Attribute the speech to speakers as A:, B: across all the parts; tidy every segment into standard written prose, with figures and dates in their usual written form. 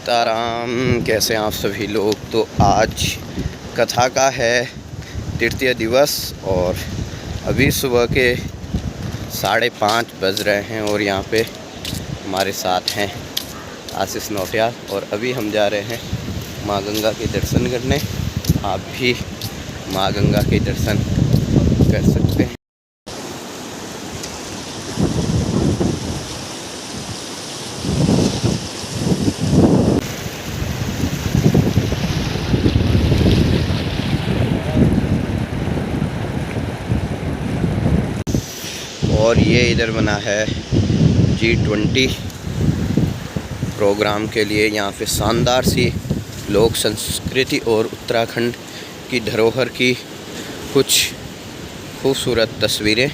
A: सीताराम। कैसे हैं आप सभी लोग। तो आज कथा का है तृतीय दिवस और अभी सुबह के 5:30 बज रहे हैं और यहाँ पे हमारे साथ हैं आशीष नौटियाल और अभी हम जा रहे हैं माँ गंगा के दर्शन करने। आप भी माँ गंगा के दर्शन कर सकते हैं। और ये इधर बना है G20 प्रोग्राम के लिए। यहाँ पे शानदार सी लोक संस्कृति और उत्तराखंड की धरोहर की कुछ खूबसूरत तस्वीरें।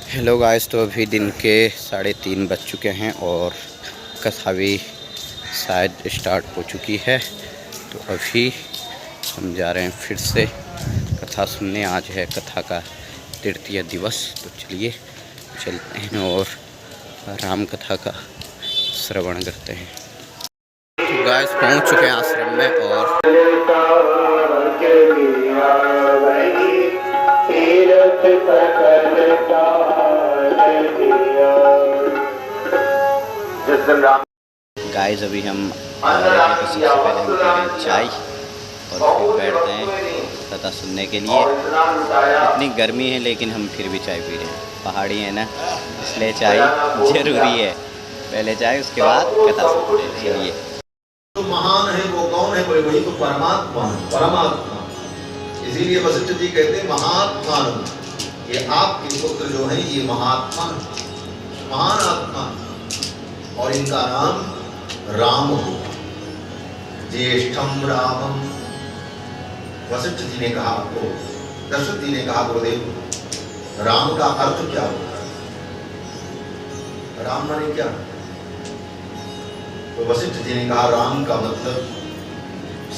A: हेलो गाइस, तो अभी दिन के 3:30 बज चुके हैं और कथा भी शायद स्टार्ट हो चुकी है। तो अभी हम जा रहे हैं फिर से कथा सुनने। आज है कथा का तृतीय दिवस। तो चलिए चलते हैं और राम कथा का श्रवण करते हैं। तो गाइस पहुंच चुके हैं आश्रम में और गाइस अभी हम तो सबसे पहले हम पी रहे हैं चाय और फिर बैठते हैं कथा सुनने के लिए। इतनी गर्मी है लेकिन हम फिर भी चाय पी रहे हैं। पहाड़ी है ना, इसलिए चाय ज़रूरी है। पहले चाय उसके बाद कथा सुनते हैं। चलिए।
B: जो महान है वो कौन है? बोले वही तो परमात्मा है, परमात्मा। इसीलिए वशिष्ठ जी कहते हैं महात्मा। ये आपके पुत्र जो है ये महात्मा, महान आत्मा और इनका नाम राम हो। ज्येष्ठम रामम। वशिष्ठ जी ने कहा आपको, दशरथ जी ने कहा गुरुदेव राम का अर्थ क्या होता है? राम माने क्या? तो वशिष्ठ जी ने कहा राम का मतलब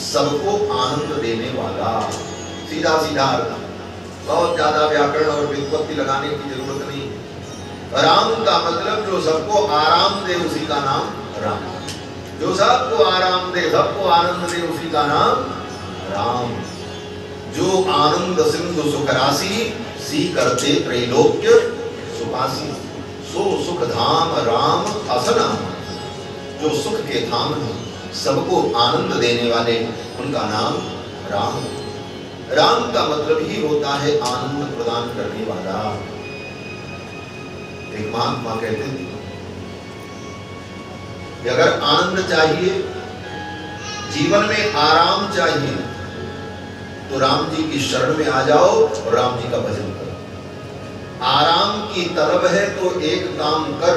B: सबको आनंद देने वाला। सीधा सीधा अर्थ, बहुत ज्यादा व्याकरण और व्युत्पत्ति लगाने की जरूरत नहीं। राम का मतलब जो सबको आराम दे उसी का नाम राम। जो सबको आराम दे, सबको आनंद दे उसी का नाम राम। जो आनंद सिंधु सुख राशि सी करते त्रैलोक्य सुखासी। सो सुख धाम राम असनाम। जो सुख के धाम हैं, सबको आनंद देने वाले, उनका नाम राम। राम का मतलब ही होता है आनंद प्रदान करने वाला। एक महात्मा कहते थे कि अगर आनंद चाहिए, जीवन में आराम चाहिए, तो राम जी की शरण में आ जाओ और राम जी का भजन करो। आराम की तलब है तो एक काम कर,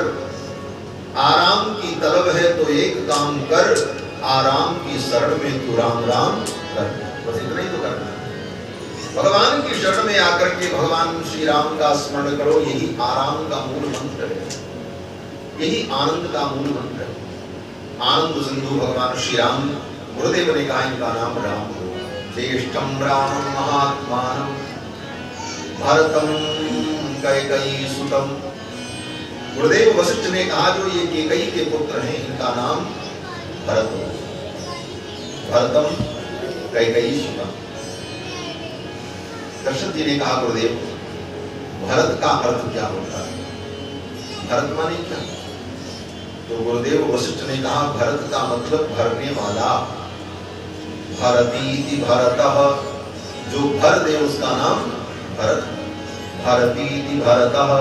B: आराम की तलब है तो एक काम कर, आराम की शरण में तू राम राम कर। बस इतना ही तो करना है। भगवान की शरण में आकर के भगवान श्री राम का स्मरण करो। यही आराम का मूल मंत्र है, यही आनंद का मूल मंत्र है। आनंद सिंधु भगवान श्री राम। गुरुदेव ने कहा इनका नाम राम हो। ज्येष्ठम राम महात्मानं भरतं कैकेयी सुतं। गुरुदेव वशिष्ठ ने कहा जो ये कैकेयी के पुत्र हैं इनका नाम भरत हो। भरतम कैकेयी सुतं। दशरथ जी ने कहा गुरुदेव भरत का अर्थ क्या होता है? भरत माने क्या? तो गुरुदेव वशिष्ठ ने कहा भरत का मतलब भरने वाला। भरतीति भरतः। जो भर दे उसका नाम भरत। भरतीति भरतः।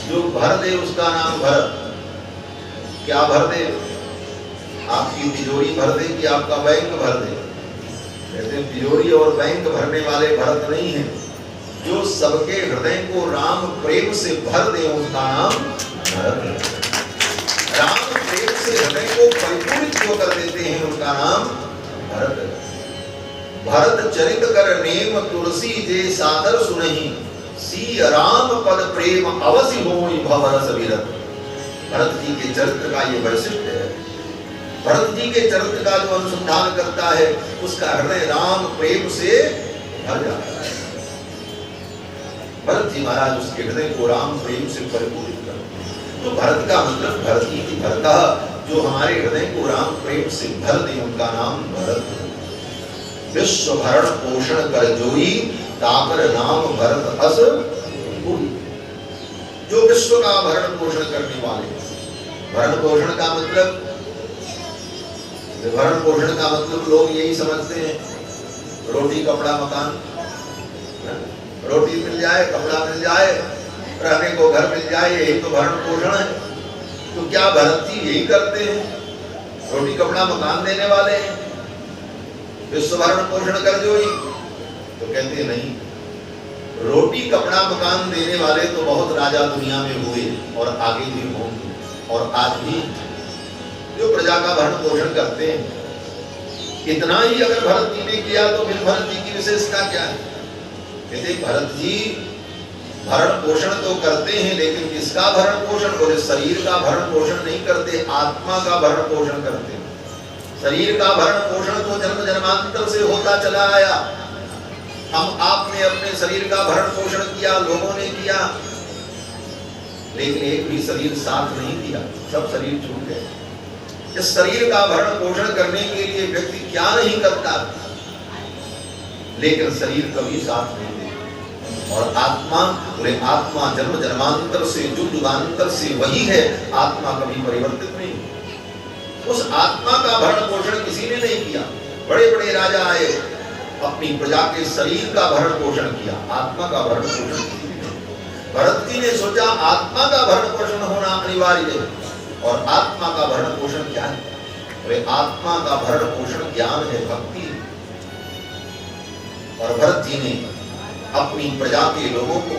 B: जो भर दे उसका नाम भरत। क्या भर दे? आपकी तिजोरी भर दे कि आपका बैंक भर दे? कहते हैं तिजोरी और बैंक भरने वाले भरत नहीं है। जो सबके हृदय को राम प्रेम से भर दे उसका नाम भरत है। राम प्रेम से हृदय को परिपूरित जो कर देते हैं उनका नाम भरत। भरत चरित कर नेम तुलसी जे सादर सुनहि, सी राम पद प्रेम अवसि होई भवरस विरत। भरत जी के चरित्र का ये वैशिष्ट्य है। भरत जी के चरित्र का जो अनुसंधान करता है उसका हृदय राम प्रेम से भर जाता है। भरत जी महाराज उसके हृदय को राम प्रेम से परिपूरित करते हैं। तो भरत का मतलब भरती भरतः जो हमारे हृदय को राम प्रेम से भर दे उनका नाम भरत। विश्व भरण पोषण कर जोई, ताकर नाम भरत अस कोई। जो विश्व का भरण पोषण करने वाले, भरण पोषण का मतलब, भरण पोषण का मतलब लोग यही समझते हैं रोटी कपड़ा मकान, रोटी मिल जाए, कपड़ा मिल जाए, रहने को घर मिल जाए, यही तो भरण पोषण है। तो क्या भरत जी यही करते हैं? रोटी कपड़ा मकान देने वाले हैं, विश्व भरण पोषण कर जोई? तो कहते हैं नहीं, रोटी कपड़ा मकान देने वाले तो बहुत राजा दुनिया में हुए और आगे भी होंगे, और आज भी जो प्रजा का भरण पोषण करते हैं। इतना ही अगर भरत जी ने किया तो फिर भरत जी की विशेषता क्या है? कहते भरत जी भरण पोषण तो करते हैं, लेकिन किसका भरण पोषण? बोले शरीर का भरण पोषण नहीं करते, आत्मा का भरण पोषण करते हैं। शरीर का भरण पोषण तो जन्म जन्मांतर से होता चला आया। हम आपने अपने शरीर का भरण पोषण किया, लोगों ने किया, लेकिन एक भी शरीर साथ नहीं दिया, सब शरीर छूट गए। इस शरीर का भरण पोषण करने के लिए व्यक्ति क्या नहीं करता, लेकिन शरीर कभी साथ नहीं देता। और आत्मा, बोले आत्मा जन्म जन्मांतर से, युग युगांतर से वही है, आत्मा कभी परिवर्तित नहीं। उस आत्मा का भरण पोषण किसी ने नहीं किया। बड़े बड़े राजा आए, अपनी प्रजा के शरीर का भरण पोषण किया, आत्मा का भरण पोषण किया। भरत जी ने सोचा आत्मा का भरण पोषण होना अनिवार्य है, और आत्मा का भरण पोषण क्या है? अरे आत्मा का भरण पोषण ज्ञान है, भक्ति। और भरत जी ने अपनी प्रजा के लोगों को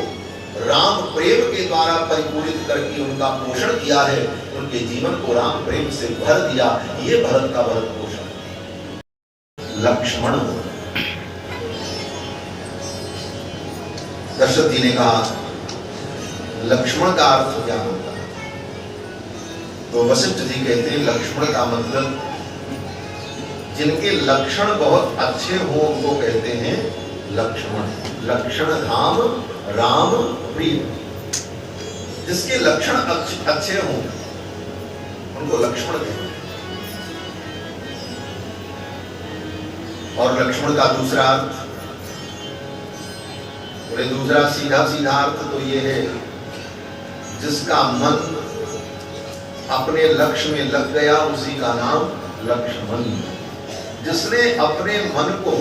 B: राम प्रेम के द्वारा परिपूरित करके उनका पोषण किया है, उनके जीवन को राम प्रेम से भर दिया। ये भरत का भरण पोषण। लक्ष्मण, दशरथ जी ने कहा लक्ष्मण का अर्थ क्या होता है? तो वशिष्ठ जी कहते हैं लक्ष्मण का मतलब जिनके लक्षण बहुत अच्छे हो उनको कहते हैं लक्ष्मण। लक्षण धाम राम प्रिय, जिसके लक्षण अच्छे हों उनको लक्ष्मण कहते हैं। और लक्ष्मण का दूसरा अर्थ, बोले दूसरा सीधा सीधा अर्थ तो ये है जिसका मन अपने लक्ष्य में लग गया उसी का नाम लक्ष्मण। जिसने अपने मन को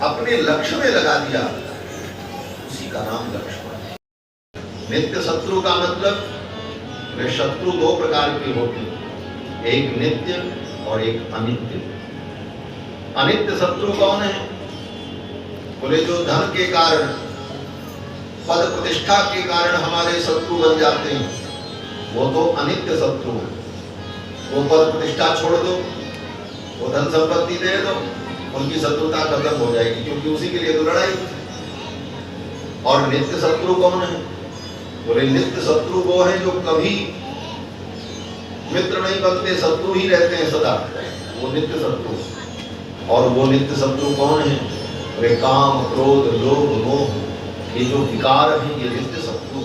B: अपने लक्ष्य में लगा दिया उसी का नाम लक्ष्मण। नित्य शत्रु का मतलब, वे शत्रु दो प्रकार के होते हैं, एक नित्य और एक अनित्य। अनित्य शत्रु कौन है? बोले जो धन के कारण, पद प्रतिष्ठा के कारण हमारे शत्रु बन जाते हैं, वो तो अनित्य शत्रु है। वो पद प्रतिष्ठा छोड़ दो, वो धन संपत्ति दे दो, उनकी शत्रुता खत्म हो जाएगी, क्योंकि उसी के लिए तो लड़ाई। और नित्य शत्रु कौन है? बोले नित्य शत्रु वो है जो कभी मित्र नहीं बनते, शत्रु ही रहते हैं सदा, वो नित्य शत्रु। और वो नित्य शत्रु कौन है? वे काम क्रोध लोभ मोह, ये जो विकार है ये नित्य शत्रु।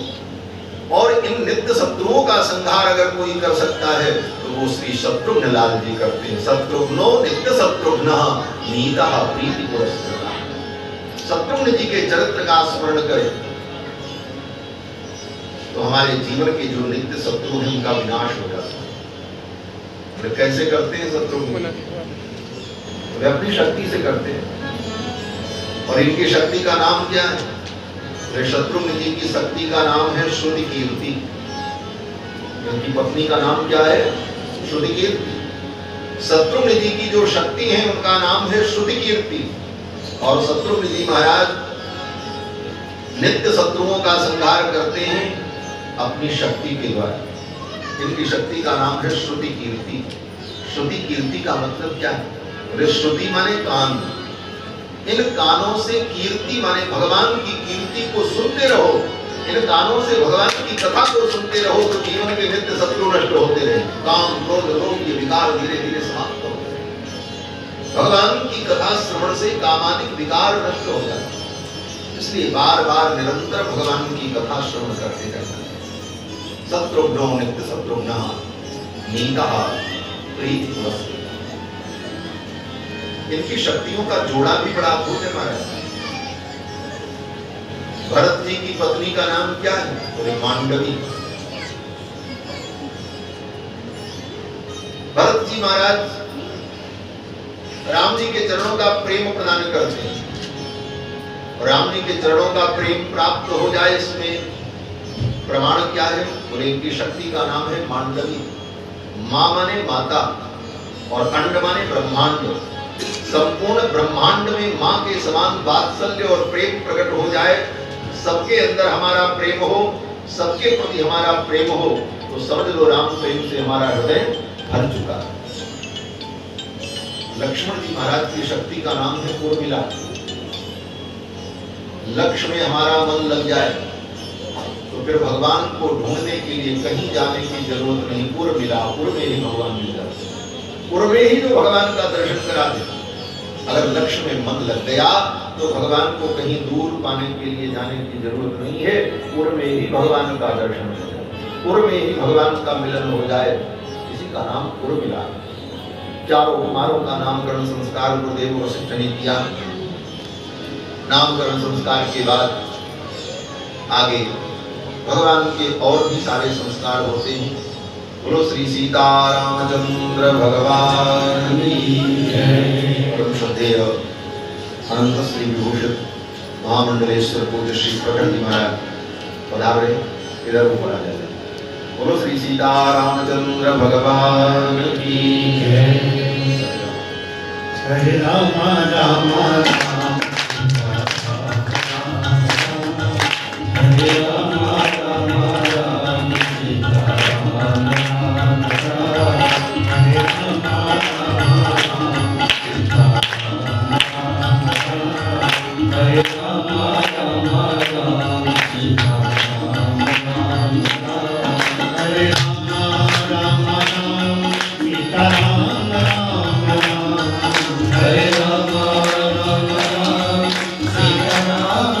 B: और इन नित्य शत्रुओं का संहार अगर कोई कर सकता है तो वो श्री शत्रुघ्न लाल जी करते हैं। शत्रुघ्नो नित्य शत्रुघ्न नीतः प्रीति पुरस्कृता। शत्रुघ्न जी के चरित्र का स्मरण करें तो हमारे जीवन के जो नित्य शत्रु हैं उनका विनाश हो जाता है। तो कैसे करते हैं शत्रुघ्न? वे अपनी शक्ति से करते हैं। और इनकी शक्ति का नाम क्या है? शत्रुघ्न जी की शक्ति का नाम है श्रुति कीर्ति। उनकी पत्नी का नाम क्या है? श्रुति कीर्ति। शत्रुघ्न जी की जो शक्ति है उनका नाम है श्रुति कीर्ति। और शत्रुघ्न जी महाराज नित्य शत्रुओं का संहार करते हैं अपनी शक्ति के द्वारा। इनकी शक्ति का नाम है श्रुति कीर्ति। श्रुति कीर्ति का मतलब क्या है? श्रुति माने कान, इन कानों से कीर्ति माने भगवान की कीर्ति को सुनते रहो। इन कानों से भगवान की कथा को सुनते रहो तो जीवन के नित्य शत्रु नष्ट होते रहे। काम क्रोध लोभ ये विकार धीरे धीरे समाप्त होते रहे। भगवान की कथा श्रवण से कामादिक विकार नष्ट हो जाते। इसलिए बार बार निरंतर भगवान की कथा श्रवण करते रहना। शत्रुघ्नो नित्य शत्रुघ्न नीता प्रीति पुरस्कृत। इनकी शक्तियों का जोड़ा भी बड़ा अद्भुत है महाराज। भरत जी की पत्नी का नाम क्या है? बोले मांडवी। भरत जी महाराज राम जी के चरणों का प्रेम प्रदान करते हैं। राम जी के चरणों का प्रेम प्राप्त हो जाए, इसमें प्रमाण क्या है? बोले इनकी शक्ति का नाम है मांडवी। मां माने माता और अंड माने ब्रह्मांड। संपूर्ण ब्रह्मांड में मां के समान वात्सल्य और प्रेम प्रकट हो जाए, सबके अंदर हमारा प्रेम हो, सबके प्रति हमारा प्रेम हो, तो समझ लो राम प्रेम से हमारा हृदय भर चुका है। लक्ष्मण जी महाराज की शक्ति का नाम है उर्मिला। लक्ष्य में हमारा मन लग जाए तो फिर भगवान को ढूंढने के लिए कहीं जाने की जरूरत नहीं। उर्मिला, उर में ही भगवान मिल जाते, उर में ही तो भगवान का दर्शन करा देते। अगर लक्ष्य में मन लग गया तो भगवान को कहीं दूर पाने के लिए जाने की जरूरत नहीं है। उर में ही भगवान का दर्शन हो जाए, उर में ही भगवान का मिलन हो जाए, इसी का नाम उर्मिला। चारों कुमारों का नामकरण संस्कार गुरुदेव वशिष्ठ ने किया। नामकरण संस्कार के बाद आगे भगवान के और भी सारे संस्कार होते हैं। बोलो श्री सीतारामचंद्र भगवान की जय। परम श्रद्धेय अनंत श्री विभूषित महामंडलेश्वर पूज्य श्री प्रकट जी महाराज पधारे, इधर ऊपर आ जाए। बोलो श्री सीतारामचंद्र भगवान की जय।
C: हरे राम राम राम हरे राम राम राम सीता राम राम हरे राम राम सीता राम हरे राम राम राम सीता राम हरे राम राम राम सीता राम हरे राम राम राम सीता राम हरे राम राम राम सीता राम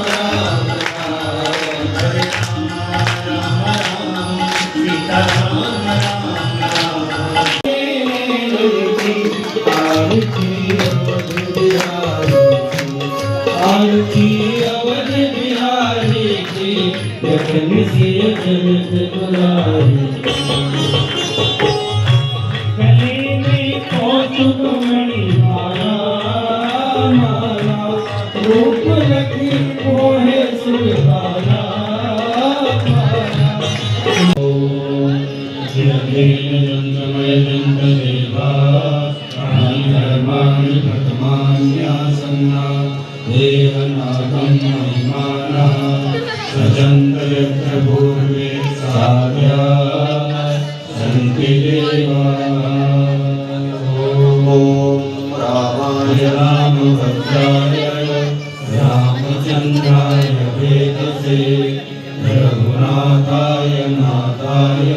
C: आरती अवध बिहारी की लक्ष्मी से जगत बुलारी गले में कौतुक मणि माला माला रूप रखी मोहे सुरबाला ओम जगन्मय देवा धर्माणि प्रथमान्यासन्ना देवनागं महिमाना सचन्द्र पूर्वे साध्या सन्ति देवा। ओम रामाय रामभद्राय रामचन्द्राय वेदसे रघुनाथाय नाथाय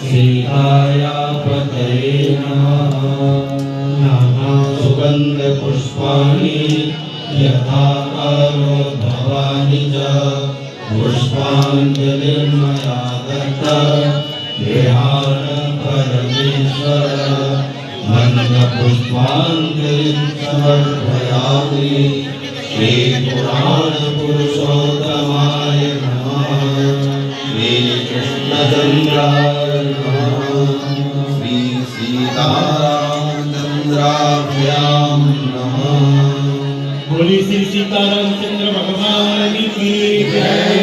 C: सीताय पतये नमः। सुगंध पुष्पाणि यथा करोद्भवानि च पुष्पाञ्जलिर्मया दत्ता देहान परमेश्वर मन्त्रपुष्पाञ्जलिं समर्पयामि। श्रीपुराणपुरुषोत्तमाय नमः। श्रीकृष्णचन्द्राय नमः। श्री सीतारामचन्द्राभ्यां नमः। बोली श्री सीतारामचंद्र भगवान की जय।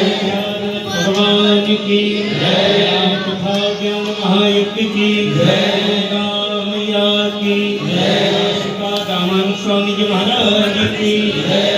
C: भगवान की जय। तथा ज्ञान महायुक्ति की जय। रामैया की जय। सीता रामन स्वामी जी महाराज की जय।